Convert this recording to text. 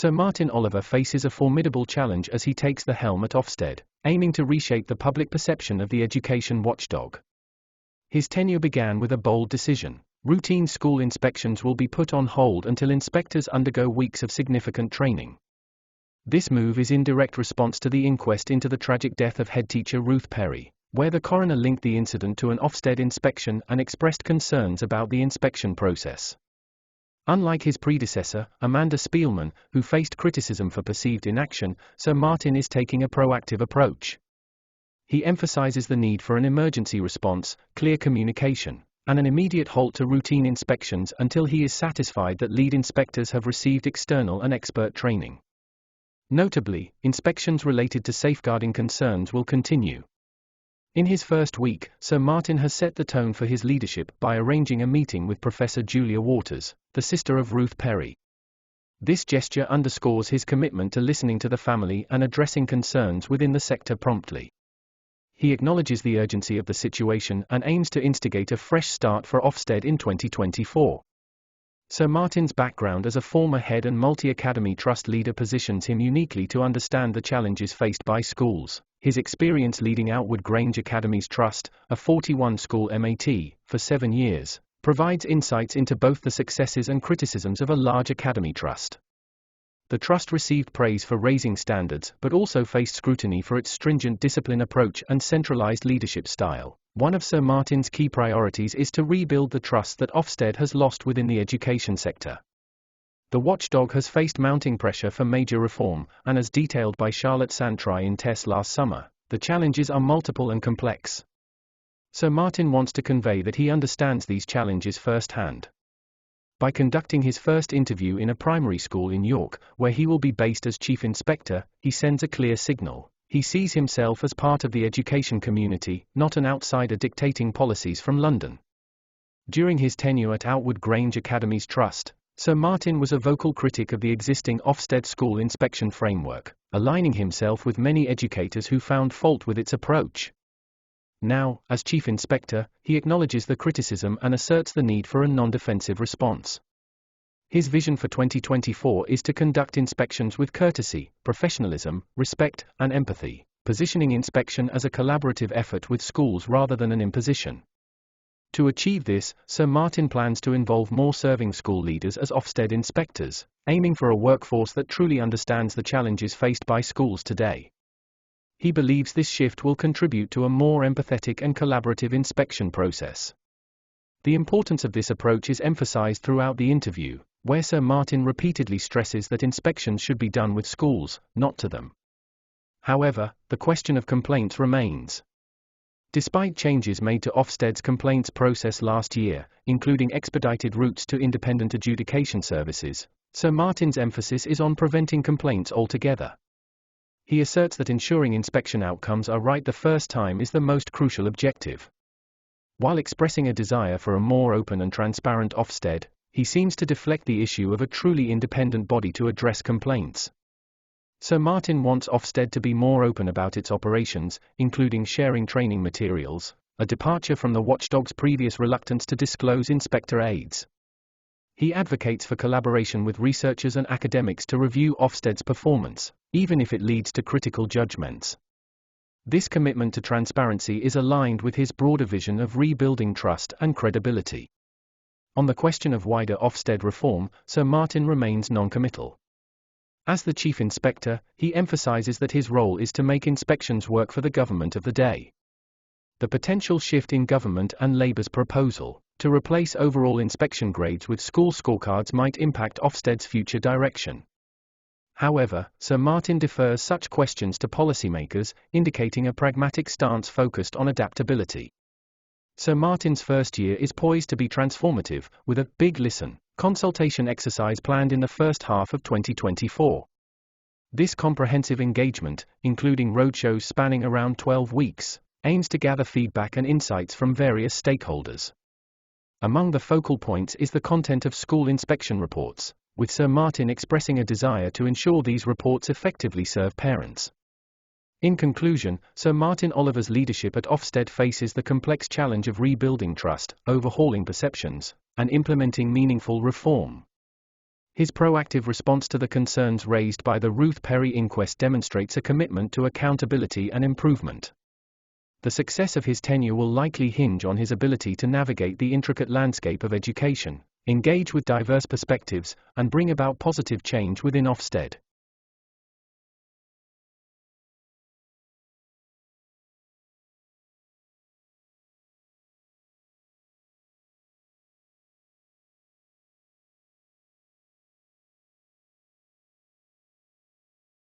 Sir Martyn Oliver faces a formidable challenge as he takes the helm at Ofsted, aiming to reshape the public perception of the education watchdog. His tenure began with a bold decision. Routine school inspections will be put on hold until inspectors undergo weeks of significant training. This move is in direct response to the inquest into the tragic death of headteacher Ruth Perry, where the coroner linked the incident to an Ofsted inspection and expressed concerns about the inspection process. Unlike his predecessor, Amanda Spielman, who faced criticism for perceived inaction, Sir Martyn is taking a proactive approach. He emphasizes the need for an emergency response, clear communication, and an immediate halt to routine inspections until he is satisfied that lead inspectors have received external and expert training. Notably, inspections related to safeguarding concerns will continue. In his first week, Sir Martyn has set the tone for his leadership by arranging a meeting with Professor Julia Waters, the sister of Ruth Perry. This gesture underscores his commitment to listening to the family and addressing concerns within the sector promptly. He acknowledges the urgency of the situation and aims to instigate a fresh start for Ofsted in 2024. Sir Martyn's background as a former head and multi-academy trust leader positions him uniquely to understand the challenges faced by schools. His experience leading Outward Grange Academy's trust, a 41-school MAT, for 7 years, provides insights into both the successes and criticisms of a large academy trust. The trust received praise for raising standards but also faced scrutiny for its stringent discipline approach and centralized leadership style. One of Sir Martyn's key priorities is to rebuild the trust that Ofsted has lost within the education sector. The watchdog has faced mounting pressure for major reform, and as detailed by Charlotte Santry in TESS last summer, the challenges are multiple and complex. Sir Martyn wants to convey that he understands these challenges firsthand. By conducting his first interview in a primary school in York, where he will be based as Chief Inspector, he sends a clear signal. He sees himself as part of the education community, not an outsider dictating policies from London. During his tenure at Outward Grange Academy's trust, Sir Martyn was a vocal critic of the existing Ofsted school inspection framework, aligning himself with many educators who found fault with its approach. Now, as Chief Inspector, he acknowledges the criticism and asserts the need for a non-defensive response. His vision for 2024 is to conduct inspections with courtesy, professionalism, respect, and empathy, positioning inspection as a collaborative effort with schools rather than an imposition. To achieve this, Sir Martyn plans to involve more serving school leaders as Ofsted inspectors, aiming for a workforce that truly understands the challenges faced by schools today. He believes this shift will contribute to a more empathetic and collaborative inspection process. The importance of this approach is emphasized throughout the interview, where Sir Martyn repeatedly stresses that inspections should be done with schools, not to them. However, the question of complaints remains. Despite changes made to Ofsted's complaints process last year, including expedited routes to independent adjudication services, Sir Martyn's emphasis is on preventing complaints altogether. He asserts that ensuring inspection outcomes are right the first time is the most crucial objective. While expressing a desire for a more open and transparent Ofsted, he seems to deflect the issue of a truly independent body to address complaints. Sir Martyn wants Ofsted to be more open about its operations, including sharing training materials, a departure from the watchdog's previous reluctance to disclose inspector aids. He advocates for collaboration with researchers and academics to review Ofsted's performance, even if it leads to critical judgments. This commitment to transparency is aligned with his broader vision of rebuilding trust and credibility. On the question of wider Ofsted reform, Sir Martyn remains non-committal. As the Chief Inspector, he emphasizes that his role is to make inspections work for the government of the day. The potential shift in government and Labour's proposal to replace overall inspection grades with school scorecards might impact Ofsted's future direction. However, Sir Martyn defers such questions to policymakers, indicating a pragmatic stance focused on adaptability. Sir Martyn's first year is poised to be transformative, with a big listen consultation exercise planned in the first half of 2024. This comprehensive engagement, including roadshows spanning around 12 weeks, aims to gather feedback and insights from various stakeholders. Among the focal points is the content of school inspection reports, with Sir Martyn expressing a desire to ensure these reports effectively serve parents. In conclusion, Sir Martyn Oliver's leadership at Ofsted faces the complex challenge of rebuilding trust, overhauling perceptions, and implementing meaningful reform. His proactive response to the concerns raised by the Ruth Perry inquest demonstrates a commitment to accountability and improvement. The success of his tenure will likely hinge on his ability to navigate the intricate landscape of education, engage with diverse perspectives, and bring about positive change within Ofsted.